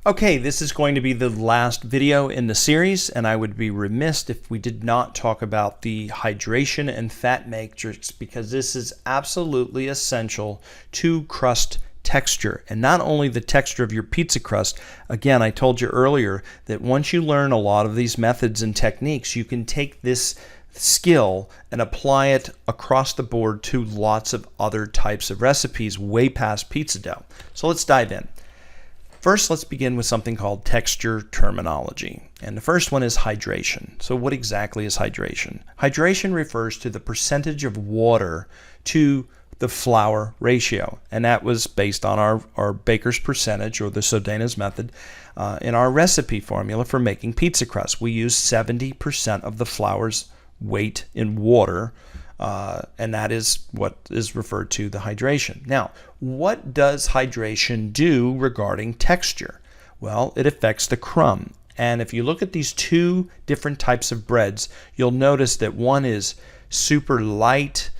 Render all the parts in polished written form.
Okay, this is going to be the last video in the series, and I would be remiss if we did not talk about the hydration and fat matrix, because this is absolutely essential to crust texture, and not only the texture of your pizza crust. Again, I told you earlier that once you learn a lot of these methods and techniques, you can take this skill and apply it across the board to lots of other types of recipes way past pizza dough. So let's dive in. First, let's begin with something called texture terminology. And the first one is hydration. So what exactly is hydration? Hydration refers to the percentage of water to the flour ratio. And that was based on our baker's percentage, or the Sodena's method, in our recipe formula for making pizza crust. We use 70% of the flour's weight in water, and that is what is referred to the hydration. Now, what does hydration do regarding texture? Well, it affects the crumb. And if you look at these two different types of breads, you'll notice that one is super light,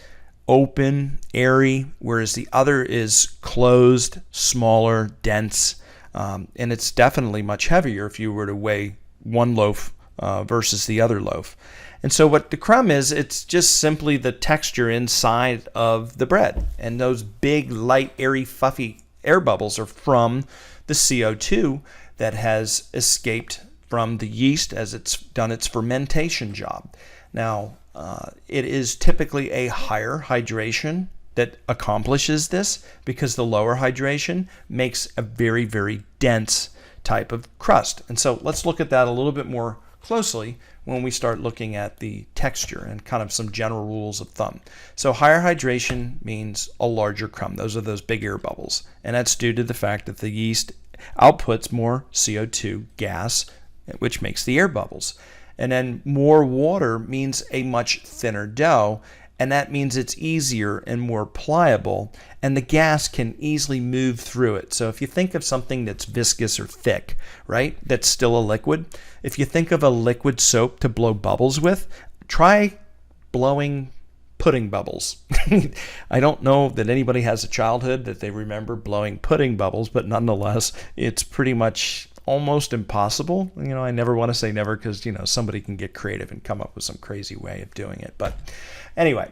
open, airy, whereas the other is closed, smaller, dense, and it's definitely much heavier if you were to weigh one loaf versus the other loaf. And so what the crumb is, it's just simply the texture inside of the bread. And those big, light, airy, fluffy air bubbles are from the CO2 that has escaped from the yeast as it's done its fermentation job. Now, it is typically a higher hydration that accomplishes this, because the lower hydration makes a very, very dense type of crust. And so let's look at that a little bit more closely when we start looking at the texture and kind of some general rules of thumb. So higher hydration means a larger crumb. Those are those big air bubbles. And that's due to the fact that the yeast outputs more CO2 gas, which makes the air bubbles. And then more water means a much thinner dough, and that means it's easier and more pliable, and the gas can easily move through it. So if you think of something that's viscous or thick, right, that's still a liquid, if you think of a liquid soap to blow bubbles with, try blowing pudding bubbles. I don't know that anybody has a childhood that they remember blowing pudding bubbles, but nonetheless, it's pretty much almost impossible. You know, I never want to say never, because, you know, somebody can get creative and come up with some crazy way of doing it. But anyway,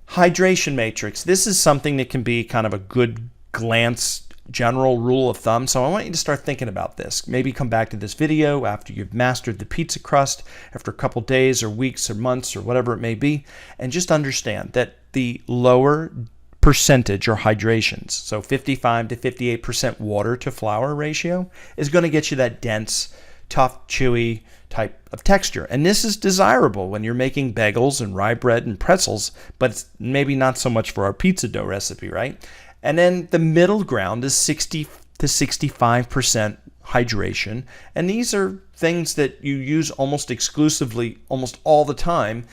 hydration matrix. This is something that can be kind of a good glance general rule of thumb. So I want you to start thinking about this. Maybe come back to this video after you've mastered the pizza crust, after a couple days or weeks or months or whatever it may be, and just understand that the lower percentage or hydrations, so 55 to 58% water to flour ratio, is going to get you that dense, tough, chewy type of texture. And this is desirable when you're making bagels and rye bread and pretzels, but it's maybe not so much for our pizza dough recipe, right? And then the middle ground is 60 to 65% hydration. And these are things that you use almost exclusively, almost all the time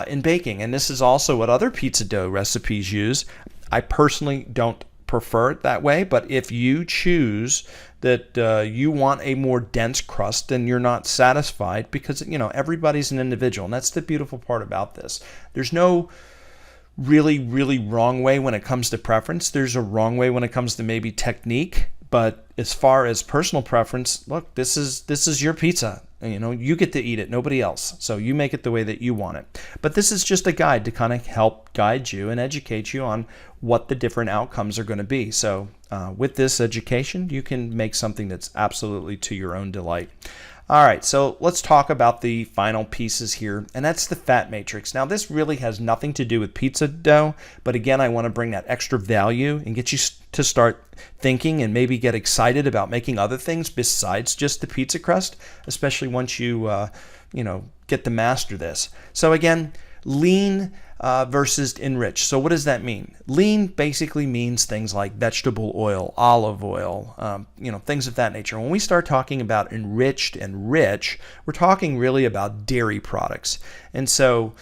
in baking. And this is also what other pizza dough recipes use. I personally don't prefer it that way, but if you choose that you want a more dense crust, then you're not satisfied, because, you know, everybody's an individual, and that's the beautiful part about this. There's no really, really wrong way when it comes to preference. There's a wrong way when it comes to maybe technique, but as far as personal preference, look, this is your pizza. You know, you get to eat it, nobody else. So you make it the way that you want it. But this is just a guide to kind of help guide you and educate you on what the different outcomes are going to be. So with this education, you can make something that's absolutely to your own delight. All right, so let's talk about the final pieces here, and that's the fat matrix. Now, this really has nothing to do with pizza dough, but again, I want to bring that extra value and get you to start thinking and maybe get excited about making other things besides just the pizza crust, especially once you, get to master this. So again, lean versus enriched. So what does that mean? Lean basically means things like vegetable oil, olive oil, things of that nature. When we start talking about enriched and rich, we're talking really about dairy products. And so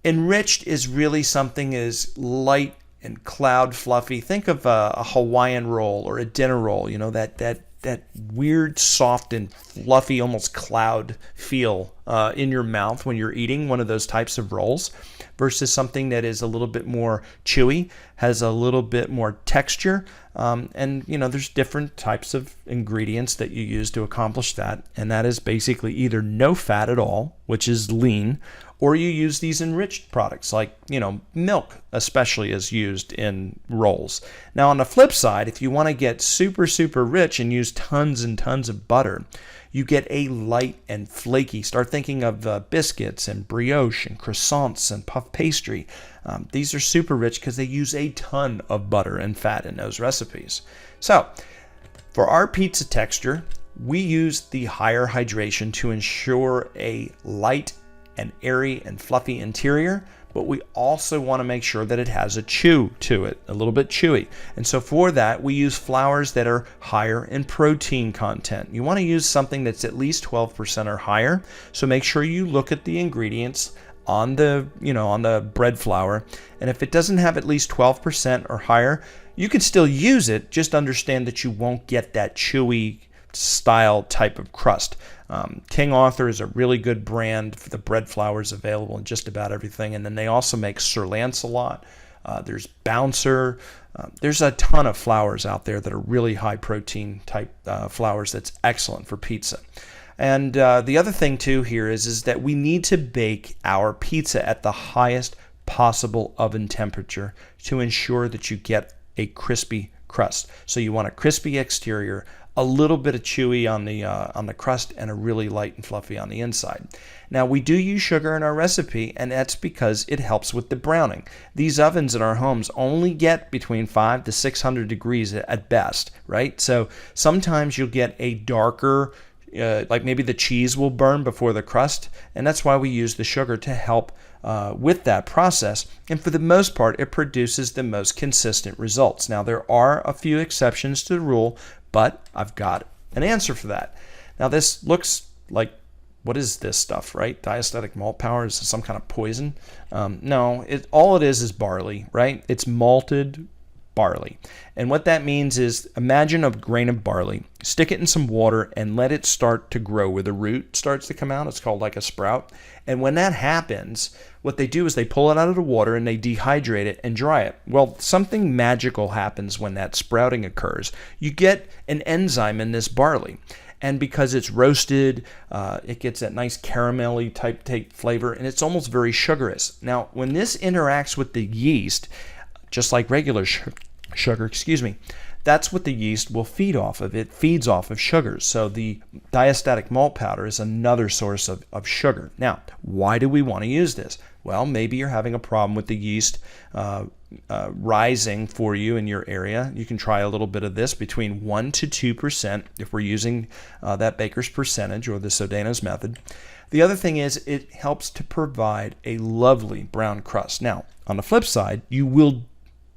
enriched is really something as light and cloud fluffy. Think of a Hawaiian roll or a dinner roll, that weird, soft and fluffy, almost cloud feel in your mouth when you're eating one of those types of rolls versus something that is a little bit more chewy, has a little bit more texture. And there's different types of ingredients that you use to accomplish that. And that is basically either no fat at all, which is lean, or you use these enriched products like, milk especially is used in rolls. Now on the flip side, if you want to get super, super rich and use tons and tons of butter, you get a light and flaky. Start thinking of biscuits and brioche and croissants and puff pastry. These are super rich because they use a ton of butter and fat in those recipes. So for our pizza texture, we use the higher hydration to ensure a light and airy and fluffy interior, but we also want to make sure that it has a chew to it, a little bit chewy. And so for that, we use flours that are higher in protein content. You want to use something that's at least 12% or higher. So make sure you look at the ingredients on the bread flour. And if it doesn't have at least 12% or higher, you can still use it. Just understand that you won't get that chewy style type of crust. King Arthur is a really good brand for the bread flours, available in just about everything. And then they also make Sir Lancelot. There's Bouncer. There's a ton of flours out there that are really high protein type flours that's excellent for pizza. And the other thing too here is that we need to bake our pizza at the highest possible oven temperature to ensure that you get a crispy crust. So you want a crispy exterior, a little bit of chewy on the crust, and a really light and fluffy on the inside. Now we do use sugar in our recipe, and that's because it helps with the browning. These ovens in our homes only get between 500 to 600 degrees at best, right? So sometimes you'll get a darker, like maybe the cheese will burn before the crust, and that's why we use the sugar to help with that process. And for the most part, it produces the most consistent results. Now there are a few exceptions to the rule, but I've got an answer for that. Now this looks like, what is this stuff, right? Diastatic malt powder, is some kind of poison? No, all it is barley, right? It's malted barley. And what that means is, imagine a grain of barley, stick it in some water and let it start to grow where the root starts to come out. It's called like a sprout. And when that happens, what they do is they pull it out of the water and they dehydrate it and dry it. Well, something magical happens when that sprouting occurs. You get an enzyme in this barley. And because it's roasted, it gets that nice caramelly type flavor, and it's almost very sugarous. Now, when this interacts with the yeast, just like regular sugar, that's what the yeast will feed off of. It feeds off of sugars. So the diastatic malt powder is another source of sugar. Now, why do we want to use this? Well, maybe you're having a problem with the yeast rising for you in your area. You can try a little bit of this, between 1 to 2% if we're using that baker's percentage or the Sodano's method. The other thing is it helps to provide a lovely brown crust. Now, on the flip side, you will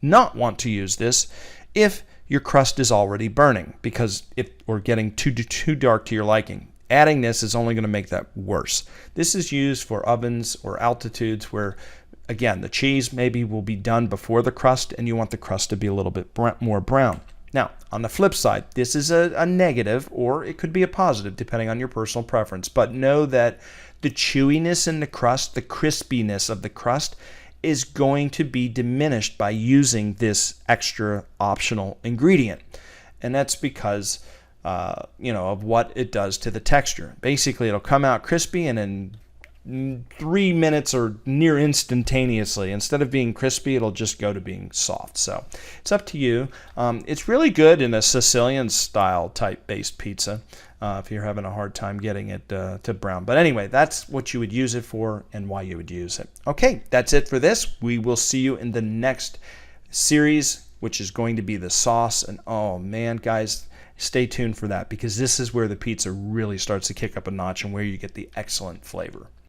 not want to use this if your crust is already burning, because if we're getting too dark to your liking. Adding this is only going to make that worse. This is used for ovens or altitudes where, again, the cheese maybe will be done before the crust and you want the crust to be a little bit more brown. Now, on the flip side, this is a negative, or it could be a positive depending on your personal preference. But know that the chewiness in the crust, the crispiness of the crust, is going to be diminished by using this extra optional ingredient. And that's because of what it does to the texture. Basically, it'll come out crispy, and in 3 minutes or near instantaneously, instead of being crispy, it'll just go to being soft. So it's up to you. It's really good in a Sicilian style type based pizza if you're having a hard time getting it to brown. But anyway, that's what you would use it for and why you would use it. Okay, that's it for this. We will see you in the next series, which is going to be the sauce. And oh man, guys, stay tuned for that, because this is where the pizza really starts to kick up a notch and where you get the excellent flavor.